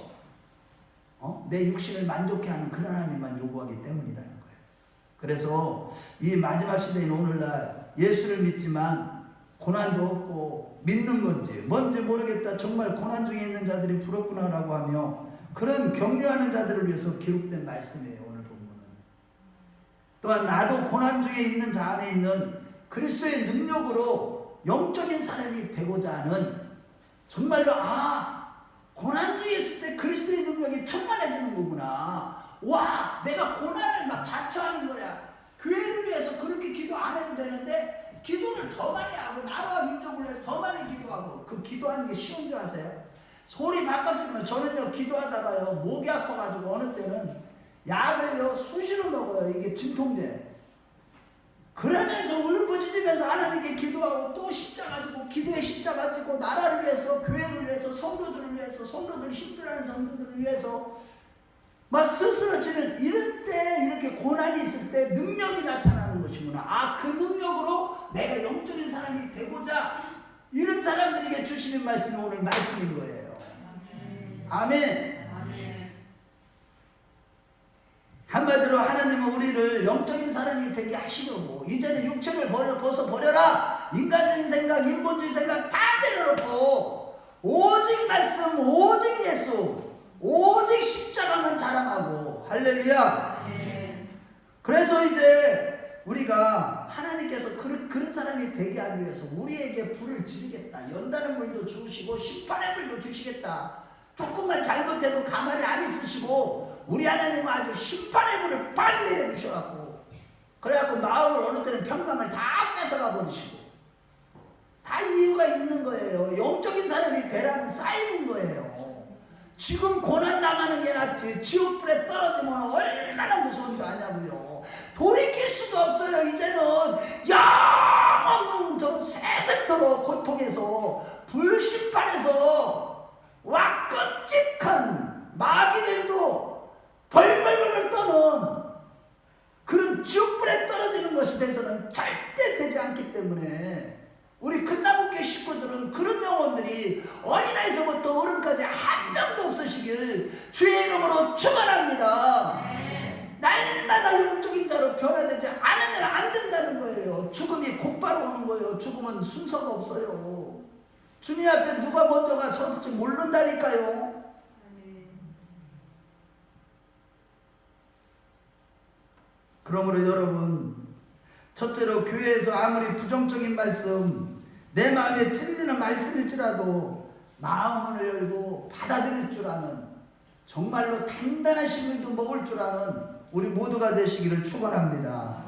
내 육신을 만족해 하는 그런 하나님만 요구하기 때문이라는 거예요. 그래서 이 마지막 시대인 오늘날 예수를 믿지만 고난도 없고 믿는 건지 뭔지 모르겠다, 정말 고난 중에 있는 자들이 부럽구나라고 하며 그런 격려하는 자들을 위해서 기록된 말씀이에요. 오늘 본문은. 또한 나도 고난 중에 있는 자 안에 있는 그리스도의 능력으로 영적인 사람이 되고자 하는, 정말로 고난 중에 있을 때 그리스도의 능력이 충만해지는 거구나. 와, 내가 고난을 막 자처하는 거야. 교회를 위해서 그렇게 기도 안 해도 되는데 기도를 더 많이 하고 나라와 민족을 위해서 더 많이 기도하고, 그 기도하는 게 쉬운 줄 아세요? 소리 박박 지르면 저는요 기도하다가요 목이 아파가지고 어느 때는 약을요 수시로 먹어요. 이게 진통제. 그러면서 울부짖으면서 하나님께 기도하고 또 십자가 지고 기도의 십자가 지고 나라를 위해서 교회를 위해서 성도들을 위해서 성도들 힘들어하는 성도들을 위해서 막 스스로 지는 이럴 때 이렇게 고난이 있을 때 능력이 나타나는 것이구나. 아, 그 능력으로 내가 영적인 사람이 되고자 이런 사람들에게 주시는 말씀이 오늘 말씀인 거예요. 아멘. 한마디로 하나님은 우리를 영적인 사람이 되게 하시려고 이제는 육체를 벗어버려라. 인간적인 생각, 인본주의 생각 다 내려놓고 오직 말씀, 오직 예수, 오직 십자가만 자랑하고. 할렐루야. 그래서 이제 우리가 하나님께서 그런 사람이 되게 하기 위해서 우리에게 불을 지르겠다. 연다는 불도 주시고 심판의 불도 주시겠다. 조금만 잘못해도 가만히 안 있으시고 우리 하나님은 아주 심판의 불을 빨리 내려주셔갖고 그래갖고 마음을 어느 때는 평강을 다 뺏어가 버리시고 다 이유가 있는 거예요. 영적인 사람이 되라는 사인인 거예요. 지금 고난 당하는 게 낫지 지옥불에 떨어지면 얼마나 무서운 줄 아냐고요. 돌이킬 수도 없어요. 이제는 영원토록 세세토록 고통에서 불심판에서 와 끔찍한 마귀들도 벌벌벌 떠는 그런 지옥불에 떨어지는 것이 돼서는 절대 되지 않기 때문에 우리 큰나무교 식구들은 그런 영혼들이 어린아이서부터 어른까지 한 명도 없으시길 주의 이름으로 축원합니다. 날마다 영적인 자로 변화되지 않으면 안 된다는 거예요. 죽음이 곧바로 오는 거예요. 죽음은 순서가 없어요. 주님 앞에 누가 먼저가 서을지 모른다니까요. 그러므로 여러분, 첫째로 교회에서 아무리 부정적인 말씀, 내 마음에 찔리는 말씀일지라도 마음을 열고 받아들일 줄 아는, 정말로 단단한 식물도 먹을 줄 아는 우리 모두가 되시기를 축원합니다.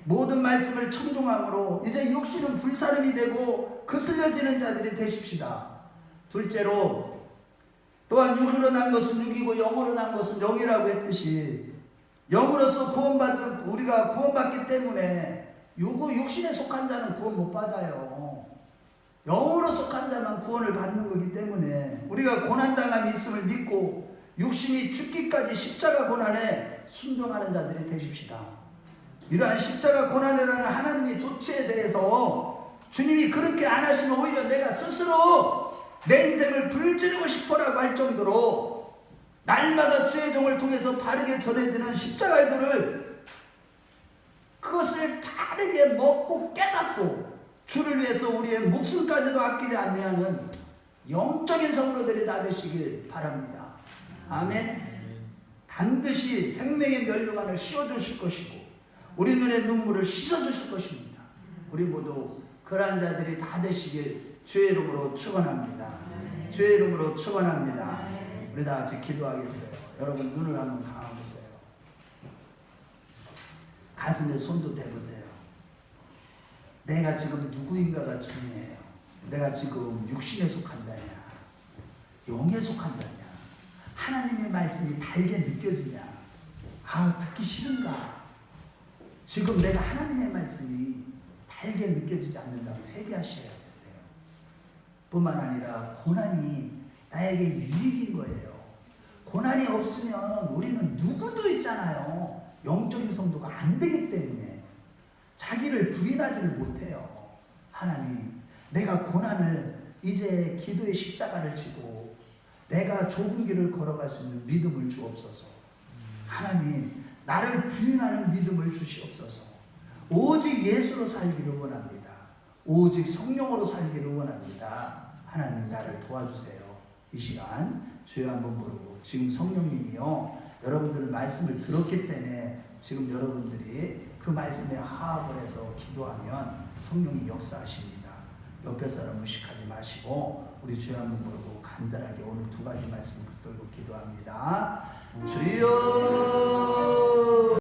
모든 말씀을 청종함으로 이제 육신은 불사름이 되고 거슬려지는 자들이 되십시다. 둘째로 또한 육으로 난 것은 육이고 영으로 난 것은 영이라고 했듯이 영으로서 구원받은 우리가 구원받기 때문에 육신에 속한 자는 구원 못 받아요. 영으로 속한 자만 구원을 받는 거기 때문에 우리가 고난당함이 있음을 믿고 육신이 죽기까지 십자가 고난에 순종하는 자들이 되십시다. 이러한 십자가 고난이라는 하나님의 조치에 대해서 주님이 그렇게 안 하시면 오히려 내가 스스로 내 인생을 불지르고 싶어라고 할 정도로 날마다 주의 종을 통해서 바르게 전해지는 십자가의 도를 그것을 바르게 먹고 깨닫고 주를 위해서 우리의 목숨까지도 아끼지 않는 영적인 성도들이 다 되시길 바랍니다. 아멘. 반드시 생명의 면류관을 씌워주실 것이고 우리 눈의 눈물을 씻어주실 것입니다. 우리 모두 그러한 자들이 다 되시길 주의 이름으로 축원합니다. 주의 이름으로 축원합니다. 우리 다 같이 기도하겠어요. 여러분 눈을 한번 감아보세요. 가슴에 손도 대보세요. 내가 지금 누구인가가 중요해요. 내가 지금 육신에 속한 자냐 영에 속한 자냐 하나님의 말씀이 달게 느껴지냐 아 듣기 싫은가. 지금 내가 하나님의 말씀이 달게 느껴지지 않는다면 회개하셔야 돼요. 뿐만 아니라 고난이 나에게 유익인 거예요. 고난이 없으면 우리는 누구도 있잖아요. 영적인 성도가 안 되기 때문에 자기를 부인하지를 못해요. 하나님, 내가 고난을 이제 기도의 십자가를 지고 내가 좁은 길을 걸어갈 수 있는 믿음을 주옵소서. 하나님, 나를 부인하는 믿음을 주시옵소서. 오직 예수로 살기를 원합니다. 오직 성령으로 살기를 원합니다. 하나님 나를 도와주세요. 이 시간 주여 한번 부르고 지금 성령님이요 여러분들 말씀을 들었기 때문에 지금 여러분들이 그 말씀에 화합을 해서 기도하면 성령이 역사하십니다. 옆에 사람 의식하지 마시고 우리 주여 한번 부르고 간절하게 오늘 두 가지 말씀을 붙들고 기도합니다. 주여